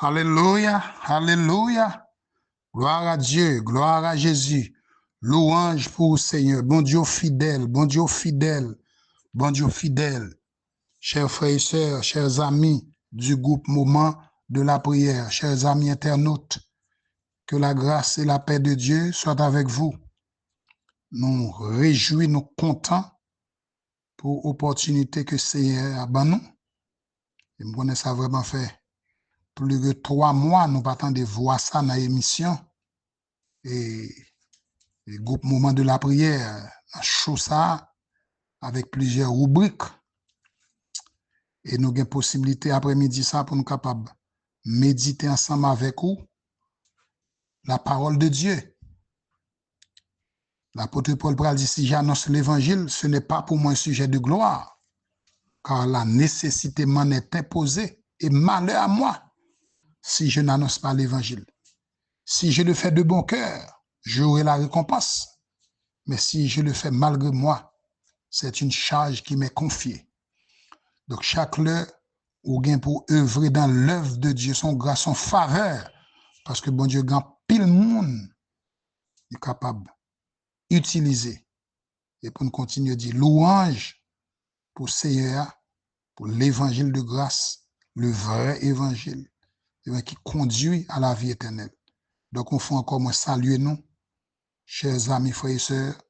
Alléluia, alléluia. Gloire à Dieu, gloire à Jésus. Louange pour le Seigneur. Bon Dieu fidèle, bon Dieu fidèle, bon Dieu fidèle. Chers frères et sœurs, chers amis du groupe Moment de la prière, chers amis internautes, que la grâce et la paix de Dieu soient avec vous. Nous réjouis, nous contents pour l'opportunité que le Seigneur a donné nous. Et nous connaissons ça vraiment fait plus de 3 mois, nous partons de voir ça dans l'émission. Et le groupe Moment de la prière a chaud ça avec plusieurs rubriques. Et nous avons possibilité après-midi ça pour nous capables méditer ensemble avec vous la parole de Dieu. L'apôtre Paul Pral dit, si j'annonce l'évangile, ce n'est pas pour moi un sujet de gloire, car la nécessité m'en est imposée et malheur à moi si je n'annonce pas l'évangile. Si je le fais de bon cœur, j'aurai la récompense. Mais si je le fais malgré moi, c'est une charge qui m'est confiée. Donc, chaque heure, ou bien pour œuvrer dans l'œuvre de Dieu, son grâce, son faveur, parce que bon Dieu, grand pile monde est capable d'utiliser. Et pour nous continuer à dire louange pour Seigneur, pour l'évangile de grâce, le vrai évangile, qui conduit à la vie éternelle. Donc, on fait encore moi saluer nous, chers amis, frères et sœurs,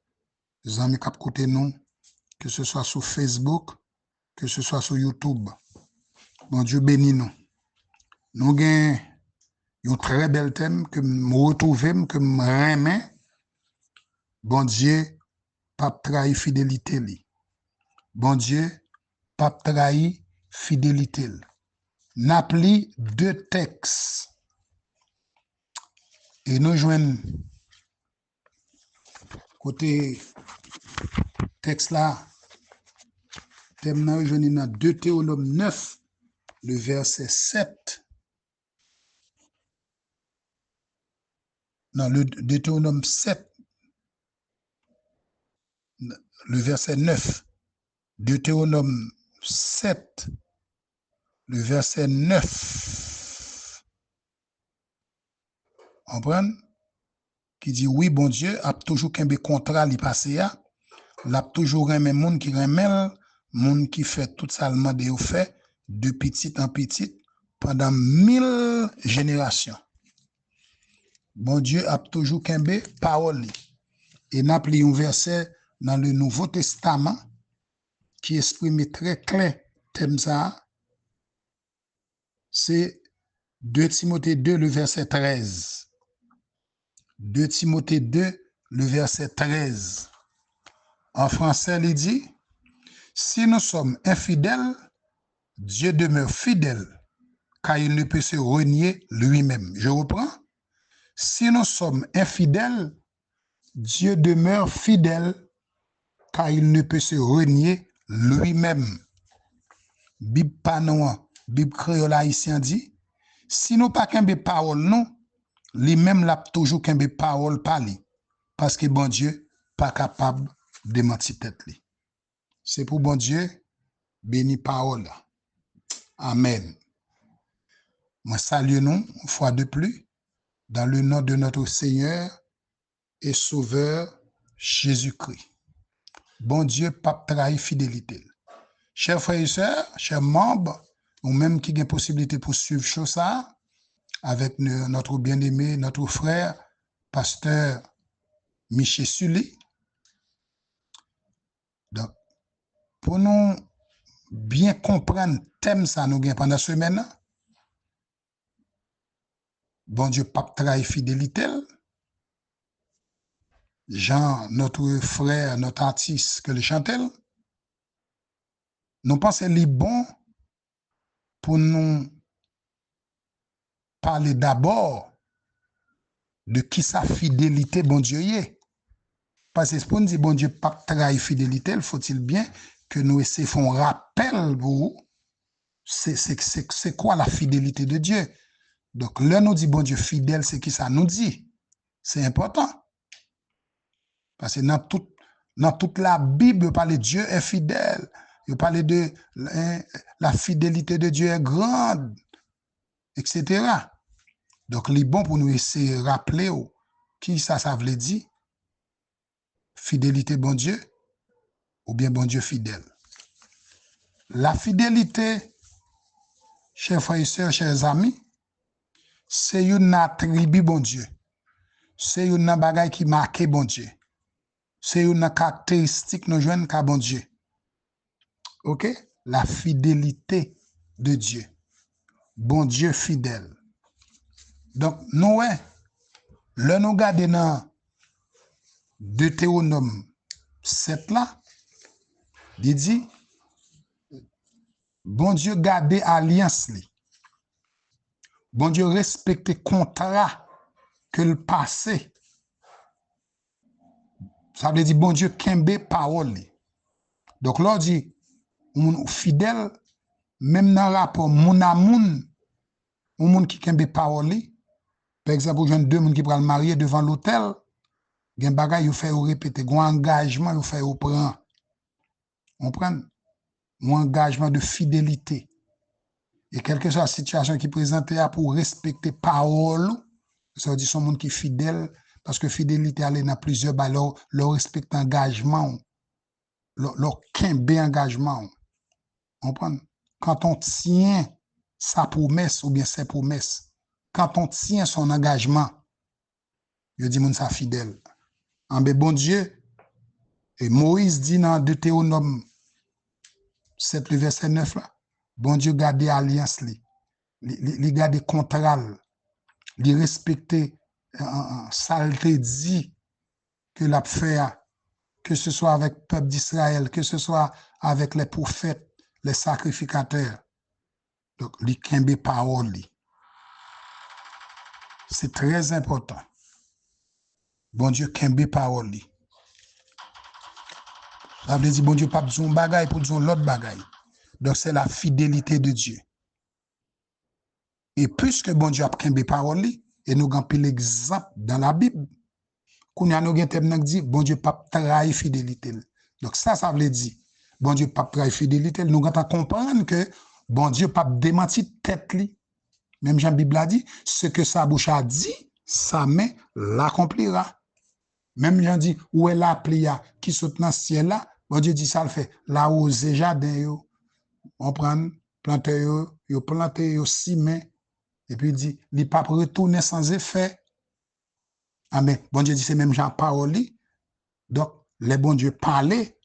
les amis qui côté nous, que ce soit sur Facebook, que ce soit sur YouTube. Bon Dieu bénit nous. Nous avons un très bel thème que je retrouve, que je remets. Bon Dieu, pas trahir fidélité. Bon Dieu, pas trahir fidélité. N'appli 2 textes. Et nous joignons côté texte là, thème là, nous joignons dans Deutéronome 9, le verset 7. Non, le Deutéronome 7, le verset 9. Deutéronome 7, le verset 9. On comprend? Qui dit, oui, bon Dieu, a toujours qu'un contrat li passé à, l'a toujours un monde qui remel, monde qui fait tout ça le de fait, de petit en petit, pendant 1000 générations. Bon Dieu a toujours qu'un parole. Et n'a pris un verset dans le Nouveau Testament qui exprime très clair thème ça. C'est 2 Timothée 2, le verset 13. 2 Timothée 2, le verset 13. En français, il dit, si nous sommes infidèles, Dieu demeure fidèle, car il ne peut se renier lui-même. Je reprends. Si nous sommes infidèles, Dieu demeure fidèle, car il ne peut se renier lui-même. Bible panois, Bible créole haïtien dit, si nous pas qu'un parole non, lui-même l'a toujours qu'un parole parler, parce que bon Dieu pas capable de mentir tête li. C'est pour bon Dieu béni parole. Amen. Moi salue nous une fois de plus dans le nom de notre Seigneur et Sauveur Jésus-Christ. Bon Dieu pas trahir fidélité. Chers frères et sœurs, chers membres, ou même qui ont possibilité pour suivre ça avec notre bien-aimé, notre frère, pasteur Michel Sully. Donc, pour nous bien comprendre le thème ça nous gagne pendant la semaine, bon Dieu, pas trahir fidélité. Jean, notre frère, notre artiste que le chantel, nous pensons qu'il est bon pour nous parler d'abord de qui sa fidélité, bon Dieu, y est. Parce que pour nous dire, bon Dieu, pas trahir fidélité, il faut-il bien que nous essayions un rappel pour vous, c'est quoi la fidélité de Dieu? Donc, là, nous dit, bon Dieu, fidèle, c'est qui ça nous dit? C'est important. Parce que dans toute la Bible, il parle de Dieu est fidèle. Il parle de la fidélité de Dieu est grande. etc. Donc, il est bon pour nous essayer de rappeler qui ça veut dire. Fidélité bon Dieu ou bien bon Dieu fidèle. La fidélité, chers frères et sœurs, chers amis, c'est une attribut bon Dieu. C'est une bagaille qui marque bon Dieu. C'est une caractéristique nous joignent qu'à bon Dieu. OK? La fidélité de Dieu. Bon Dieu fidèle. Donc, nous, le nous garder dans Deutéronome 7 là, il dit, bon Dieu garder alliance li. Bon Dieu respecter contrat que le passé. Ça veut dire bon Dieu kembe parole li. Donc là dit fidèle même dans rapport moun a moun, ou moun qui kembe parole li. Par exemple, jeune deux moun qui pral marier devant l'hôtel, gen bagay yo fait répéter, gon engagement yo fait prend. On prend un engagement de fidélité. Et quelle que soit la situation qui présente pour respecter parole, ça veut dire son monde qui est fidèle, parce que fidélité elle dans plusieurs bas, leur respecte engagement, leur kembe engagement. On prend quand on tient sa promesse ou bien ses promesses, quand on tient son engagement, je dis moun ça fidèle. En bon Dieu, et Moïse dit dans Deutéronome 7, le verset 9 là, bon Dieu garde alliance li garde contrat, li respecter saleté dit que l'a fait, que ce soit avec le peuple d'Israël, que ce soit avec les prophètes, les sacrificateurs. Donc, li kembe parole li. C'est très important. Bon Dieu kembe parole li. Ça veut dire bon Dieu pas besoin de bagaille pour dire l'autre bagaille. Donc, c'est la fidélité de Dieu. Et puisque bon Dieu a kembe parole li, et nous avons l'exemple dans la Bible, qu'on a nous dit bon Dieu pas trahir fidélité. Donc, ça veut dire bon Dieu pas trahir fidélité. Nous avons comprendre que bon Dieu pas démentir tête li. Même Jean Bible a dit, ce que sa bouche a dit, sa main l'accomplira. Même Jean dit, où est la plia qui saute dans le ciel là, bon Dieu dit ça le fait. Là où c'est jardin yo, on prend, plante yo plante yo ciment, et puis il dit, il pas retourner sans effet. Amen. Bon Dieu dit, c'est même Jean parole. Donc, les bon Dieu parlaient,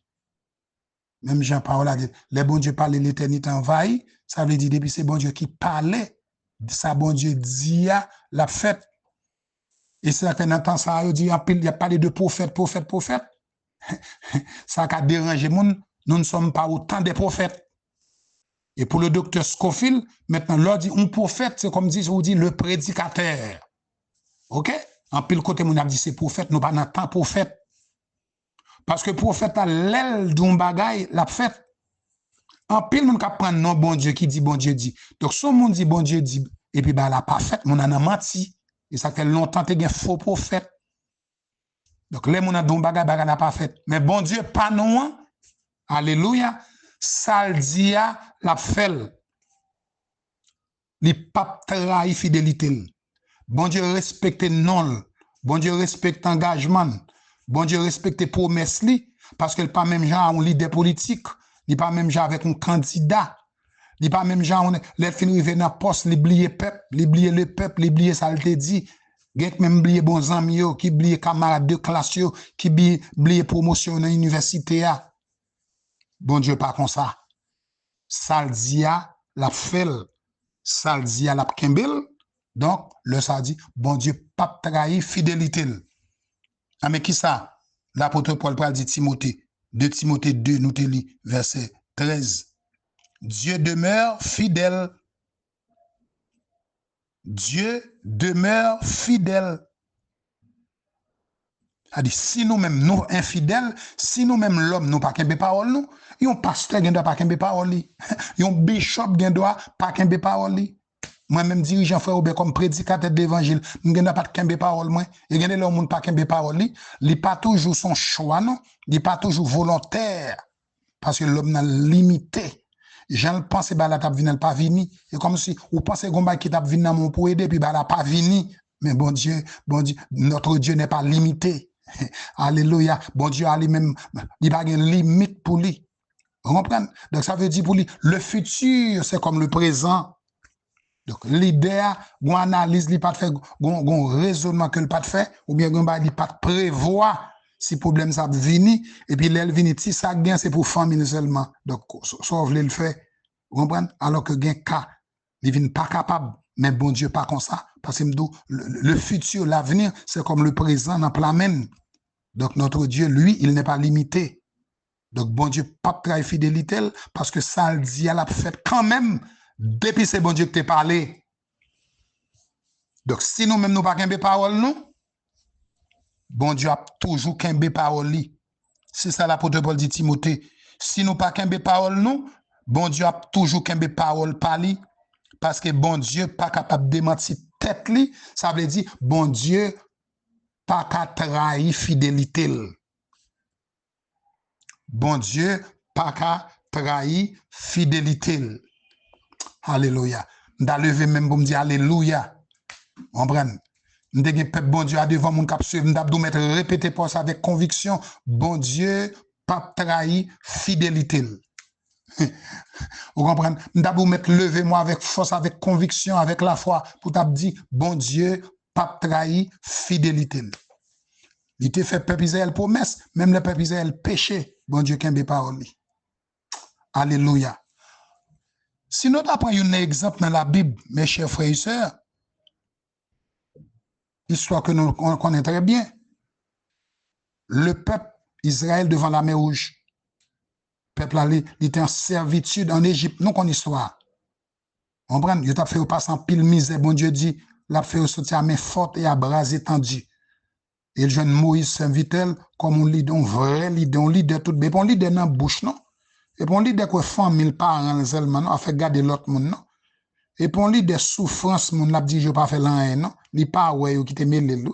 même Jean parole a dit, les bon Dieu parlaient, l'éternité envahie, ça veut dire, depuis c'est bon Dieu qui parlait, ça bon Dieu dit la fête. Et c'est là qu'on entend ça, il dit, il y a parlé de prophète. Ça a dérangé moun, nous ne sommes pas autant des prophètes. Et pour le docteur Scofield, maintenant, l'on dit, un prophète, c'est comme dit le prédicateur. OK? En pile côté, moun a dit, c'est prophète, nous pas dans tant prophète. Parce que prophète a l'aile d'un bagay, la fête. En pile, moun ka prendre non bon Dieu qui dit bon Dieu dit. Donc, son moun dit bon Dieu dit, et puis, bah, la pas fait, moun a menti. Et ça fait longtemps que gen faux prophète. Donc, les moun a don bagay la pas fait. Mais bon Dieu, pas non. Alléluia. Saldia la fait. Li pas trahi fidélité. Bon Dieu respecte non. Bon Dieu respecte engagement. Bon Dieu respecte promesse li. Parce que pas même genre un leader politique. Il pas même genre avec un candidat. Il pas même genre les fin rive dans poste, l'oublier peuple, l'oublier le peuple, l'oublier ça le dit. Get même oublier bons amis qui oublier camarades de classe yo, qui oublier promotion dans l'université a. Bon Dieu pas comme ça. Saldia la fel, saldia la kembel. Donc le ça dit bon Dieu pas trahir fidélité. Ah mais qui ça? L'apôtre Paul dit Timothée, 2 Timothée 2 nous te lit verset 13. Dieu demeure fidèle. Dieu demeure fidèle. C'est-à-dire, si nous-mêmes, nous infidèles, si nous-mêmes, l'homme, nous pas qu'un parole, nous, yon pasteur qui doit pas qu'un parole, yon bishop qui doit pas qu'un parole. Moi-même, dirigeant frère Oube comme prédicateur de l'évangile, je ne pas qu'un parole, moi. Et gagner le monde pas qu'un parole, il pas toujours son choix, non. Il pas toujours volontaire. Parce que l'homme n'a limité. Jean pense bah la tap vini pas vini et comme si ou pensez qu'on qui tap vini dans mon pour aider puis bah la pas vini mais bon Dieu notre Dieu n'est pas limité. Alléluia. Bon Dieu a lui-même il pas une limite pour lui. Vous comprenez? Donc ça veut dire pour lui le futur c'est comme le présent. Donc l'idée une analyse li pas de fait un raisonnement que le pas de fait ou bien il pas de prévoir si problème ça vini et puis l'elle vini si ça gain c'est pour famille seulement donc sauf le fait vous comprenez alors que gain cas il vient pas capable mais bon Dieu pas comme ça parce que le futur l'avenir c'est comme le présent dans plein même donc notre Dieu lui il n'est pas limité donc bon Dieu pas trahir fidélité parce que ça le dit à la fait quand même depuis c'est bon Dieu que t'es parlé donc si nous même nous pas qu'un parole nous bon Dieu a toujours qu'un parole li. C'est ça l'apôtre Paul dit Timothée. Si nous pas qu'un parole nous, bon Dieu a toujours qu'un parole par lui parce que bon Dieu pas capable de mentir tête li, ça veut dire bon Dieu pas qu'à trahir fidélité. Bon Dieu pas qu'à trahir fidélité. Alléluia. M'da lever même pour me dire alléluia. On prend m'dé peuple bon Dieu a devant mon cap suivre m'da dou mettre répéter pour ça avec conviction bon Dieu pas trahi fidélité. Vous comprenez? M'da dou mettre lever moi avec force avec conviction avec la foi pour t'a dit bon Dieu pas trahi fidélité. Il te fait peuple Israël promesse même le peuple Israël péché bon Dieu kembe parole. Alléluia. Si nous apprenons un exemple dans la Bible mes chers frères et sœurs histoire que nous connaissons très bien. Le peuple Israël devant la mer Rouge. Le peuple là, il était en servitude en Égypte. Nous connaissons l'histoire. On prend, il a fait passer en pile misère. Bon Dieu dit, il a fait sortir à main forte et à bras étendus. Et le jeune Moïse s'invite comme un leader, un vrai leader, un leader tout bien. Un leader dans la bouche, non? Et pour un leader qui famille parents seulement, non? A fait garder l'autre monde, non? Et pour un leader souffrance, mon l'a dit, je pas fait l'un, non? Il pas ouais, qui te mêlé lui.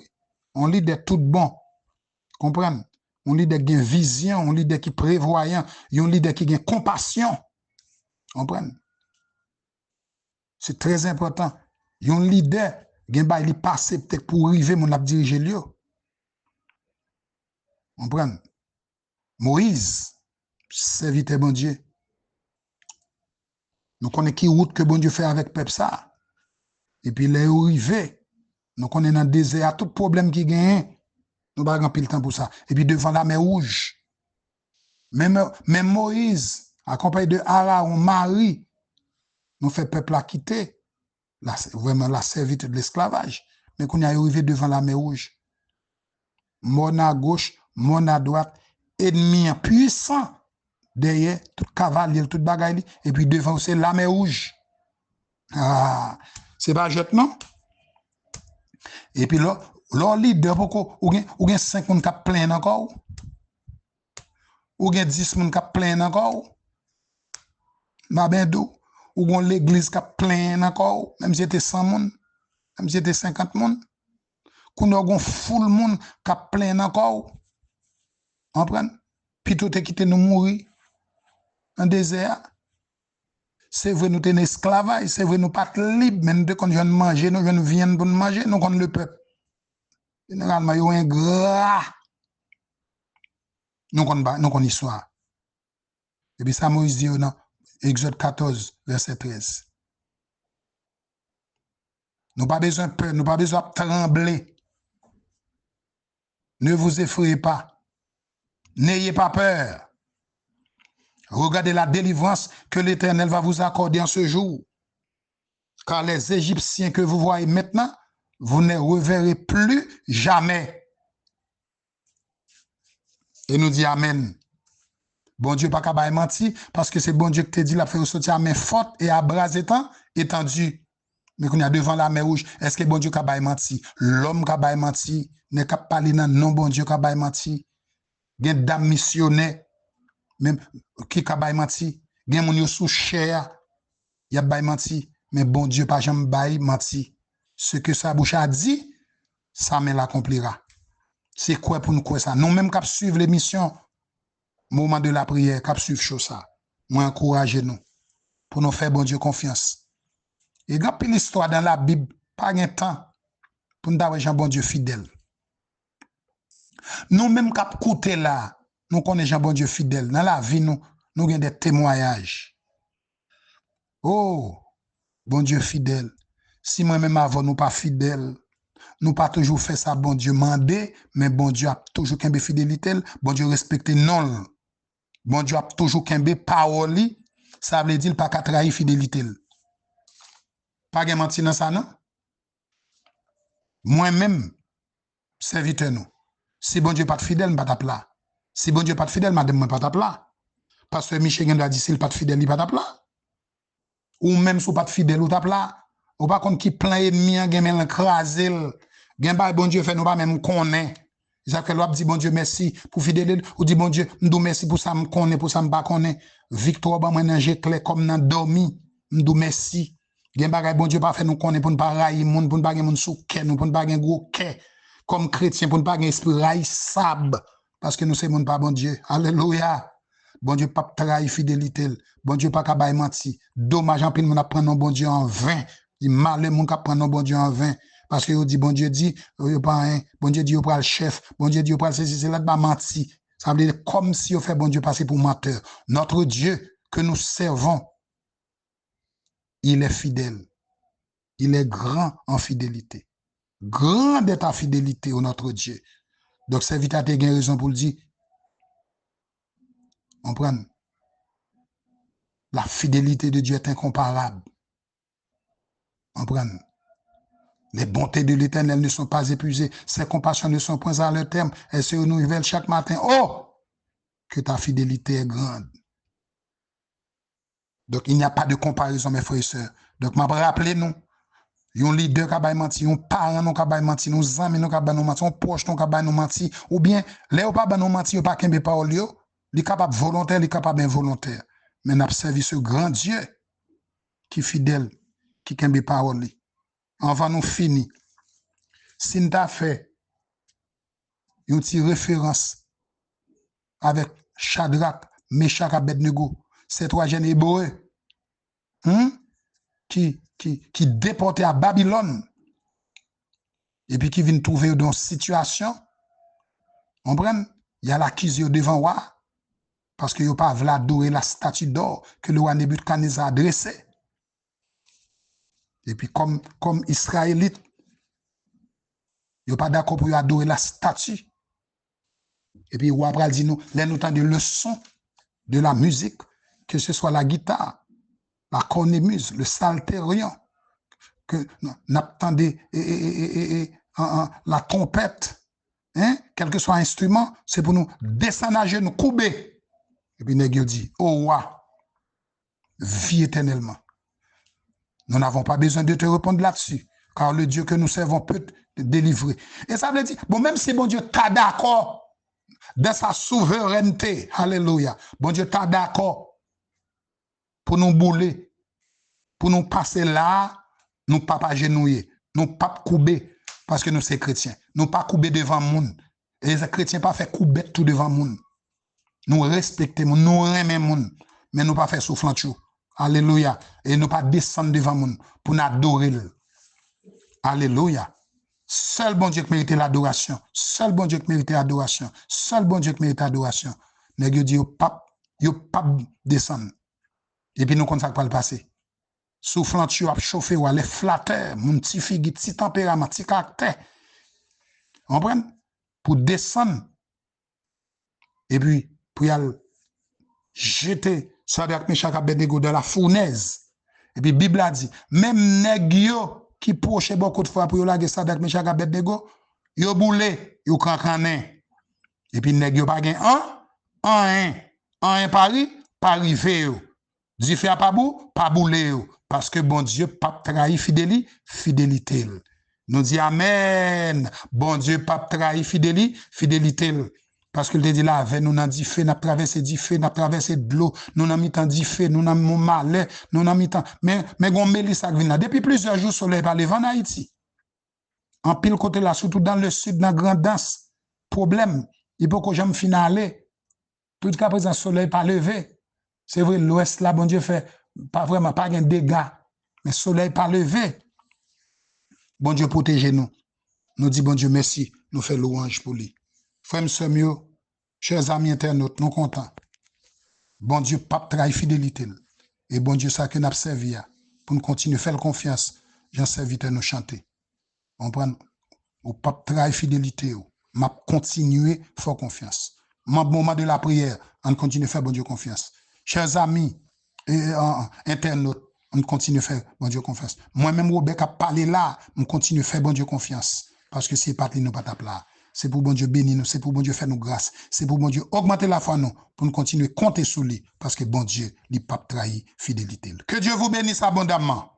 On leader tout bon. Comprenez? On leader qui a une vision, on leader qui est prévoyant, un leader qui a une compassion. Comprenez? C'est très important. Un leader qui a il passé peut-être pour arriver mon ap diriger lui. Comprenez? Moïse, serviteur bon Dieu. Nous connaissons qui route que bon Dieu fait avec peuple ça. Et puis il est arrivé. Nous connaissons dans le désert tout problème qui gagne. Nous n'avons pas le temps pour ça. Et puis devant la mer Rouge. Même Moïse, accompagné de Aaron, Marie, nous fait peuple à quitter. Vraiment la servitude de l'esclavage. Mais qu'on est arrivé devant la mer Rouge. Mon à gauche, mon à droite, ennemi puissant. Derrière, tout cavalier, tout bagaille. Et puis devant, c'est la mer Rouge. Ah, c'est pas jet, non? Et puis là, leader, pourquoi? Ou gen 5 moun kap plein encore? Ou gen 10 moun kap plein encore? Ma ben dou? Ou gen l'église kap plein encore? Même si c'était 100 moun? Même si c'était 50 moun? Koun ou gen full moun kap plein encore? Comprenez? Puis tout est quitté nous mourir en désert. C'est vrai, nous sommes esclavages, c'est vrai, nous pas libres, mais nous devons manger, nous devons venir pour manger, nous sommes le peuple. Généralement, il y a un gras. Nous connaissons l'histoire. Et puis ça, Moïse dit dans Exode 14, verset 13. Nous n'avons pas besoin de peur, nous n'avons pas besoin de trembler. Ne vous effrayez pas. N'ayez pas peur. Regardez la délivrance que l'Éternel va vous accorder en ce jour. Car les Égyptiens que vous voyez maintenant, vous ne reverrez plus jamais. Et nous dit Amen. Bon Dieu, pas qu'à menti, parce que c'est bon Dieu qui te dit la faire sortir à main forte et à bras étendus. Mais qu'on y a devant la mer Rouge, est-ce que bon Dieu qu'a menti? L'homme qu'a menti, n'est qu'à parler dans non bon Dieu qu'a menti. Gen dame missionnaire, même qui qu'a menti. Gen moun yo sous chair, y a menti. Mais bon Dieu pas jamais menti. Ce que sa bouche a dit, sa main l'accomplira. C'est quoi pour nous quoi ça? Nous même qu'à suivre l'émission, moment de la prière, qu'à suivre chose ça. Moi encouragez nous. pour nous faire bon Dieu confiance. Et quand il l'histoire dans la Bible, pas de temps pour nous avoir Jean bon Dieu fidèle. Nous même cap côté là, nous connaissons Jean bon Dieu fidèle. Dans la vie, nous avons des témoignages. Oh, bon Dieu fidèle. Si moi-même avant nous pas fidèles, nous pas toujours fait ça, bon Dieu mandé, mais bon Dieu a toujours qu'un fidélité, bon Dieu respecté non. Bon Dieu a toujours qu'un parole, ça veut dire pas qu'à trahir fidélité. Pas de mentir dans ça, non? Moi-même, serviteur nous. Si bon Dieu pas de fidèle, je ne pas plat. Si bon Dieu pas de fidèle, madame, je ne pas plat. Parce que Michel a dit, s'il pas de fidèle, il pas plat. Ou même si pas de fidèle, ou plat. Ou pas contre qui plein ennemi, gen l'écraser. Gen ba bon Dieu fait nous pas même connaît. Ça que l'on dit bon Dieu merci pour fidèle ou dit bon Dieu m'dou merci pour ça me connaît pour ça me pas connaît. Victoire ba moi nan clair comme nan dormi. M'dou merci. Gen bagay bon Dieu pas fait nous connaît pour ne pas railler monde pour ne pas gen monde sous cœur nous pour ne pas gen gros cœur comme chrétien pour ne pas gen esprit raissable parce que nous c'est monde pas bon Dieu. Alléluia. Bon Dieu pas trahir fidélité. Bon Dieu pas ka menti. Dommage en pile mon a prendre bon Dieu en vain. Dit malheur mon ka prendre bon Dieu en vain. Parce que dit, bon Dieu dit, bon Dieu dit, le chef, bon Dieu dit, c'est là de menti. Ça veut dire comme si on fait bon Dieu passer pour menteur. Notre Dieu que nous servons, il est fidèle. Il est grand en fidélité. Grand est ta fidélité au notre Dieu. Donc, serviteur a bien raison pour le dire. On prend. La fidélité de Dieu est incomparable. On prend. Les bontés de l'Éternel ne sont pas épuisées. Ses compassions ne sont point à leur terme. Elles se renouvellent chaque matin. Oh, que ta fidélité est grande. Donc, il n'y a pas de comparaison, mes frères et sœurs. Donc, je rappelez nous, un leader qui a menti, un parent qui a menti, nos amis qui a menti, un proche qui a menti, ou bien, les qui a menti, pas qu'un parole, il est capable volontaire, il est capable involontaire. Mais nous avons servi ce grand Dieu qui est fidèle, qui a parole. On va nous finir. Si nous avons fait une petite référence avec Shadrach, Meshach, Abednego, ces trois jeunes hébreux qui déportés à Babylone et puis qui viennent trouver dans une situation, on prend, il y a l'accusé devant roi parce qu'il n'y a pas adorer la statue d'or que le roi Nebuchadnezzar a dressée. Et puis comme Israélite, il n'y a pas d'accord pour adorer la statue. Et puis, ou après, dit nous, là, nous avons des leçons de la musique, que ce soit la guitare, la cornemuse, le psalterion, que nous attendons la trompette, hein, quel que soit l'instrument, c'est pour nous descendre à genoux, couper. Et puis, nous dit, oh, roi, vis éternellement. Nous n'avons pas besoin de te répondre là-dessus, car le Dieu que nous servons peut te délivrer. Et ça veut dire, bon, même si bon Dieu t'a d'accord, dans sa souveraineté, alléluia, bon Dieu t'a d'accord pour nous bouler, pour nous passer là, nous pas agenouiller, nous pas couper, parce que nous sommes chrétiens. Nous pas couper devant le monde. Et les chrétiens pas fait couper tout devant le monde. Nous respectons, nous aimons le monde, mais nous pas faire soufflant tout. Alléluia. Et nous pas descendre devant le monde pour nous adorer. Alléluia. Seul bon Dieu qui mérite l'adoration. Seul bon Dieu qui mérite l'adoration. Seul bon Dieu qui mérite l'adoration. Nèg yo dit yo pas descendre. Et puis nous comme ça pas le passer. Soufflant tu a chauffer ou les flatteurs, mon petit figue, petit tempérament, petit caractère. On comprend pour descendre. Et puis pour y aller jeter Shadrach, Meshach, Abednego dans la fournaise. Et puis Bible a dit même nèg yo qui proche beaucoup de fois pour la Shadrach, Meshach, Abednego, yo boulé, yo cancané. Et puis nèg yo pa gen un Paris fait yo. Di fait pas bou, pas boulé yo parce que bon Dieu pas trahi fidélité. Nous dit amen. Bon Dieu pas trahi fidélité. Parce que le dit là, avec nous n'avons dit fait, n'a traversé dit fait, n'a traversé de l'eau, nous n'avons mis tant dit fait, nous n'avons mis malheur, nous n'avons mis tant. Mais on mélit ça vient là. Depuis plusieurs jours, le soleil pas levé en Haïti. En pile côté là, surtout dans le sud, dans la grande danse. Problème, il faut que j'aime finaler. Tout cas présent, le soleil pas levé. C'est vrai, l'ouest là, bon Dieu fait, pas vraiment, pas un dégât, mais soleil pas levé. Bon Dieu, protégez-nous. Nous dit bon Dieu, merci. Nous faisons louange pour lui. Frères, sœurs, chers amis internautes, nous contents. Bon Dieu, pape travail fidélité. Et bon Dieu, ça que nous avons servi pour nous continuer à faire confiance. J'en serviteur nous chanter. On prend au pape travail fidélité. M'a continuer à faire confiance. Moment de la prière, on continue à faire bon Dieu confiance. Chers amis et internautes, on continue à faire bon Dieu confiance. Moi-même, Robert a parlé là, on continue à faire bon Dieu confiance. Parce que c'est pas nous pas taper là. C'est pour bon Dieu bénir nous, c'est pour bon Dieu faire nous grâce, c'est pour bon Dieu augmenter la foi nous, pour nous continuer à compter sur lui, parce que bon Dieu, il pas trahi fidélité. Que Dieu vous bénisse abondamment.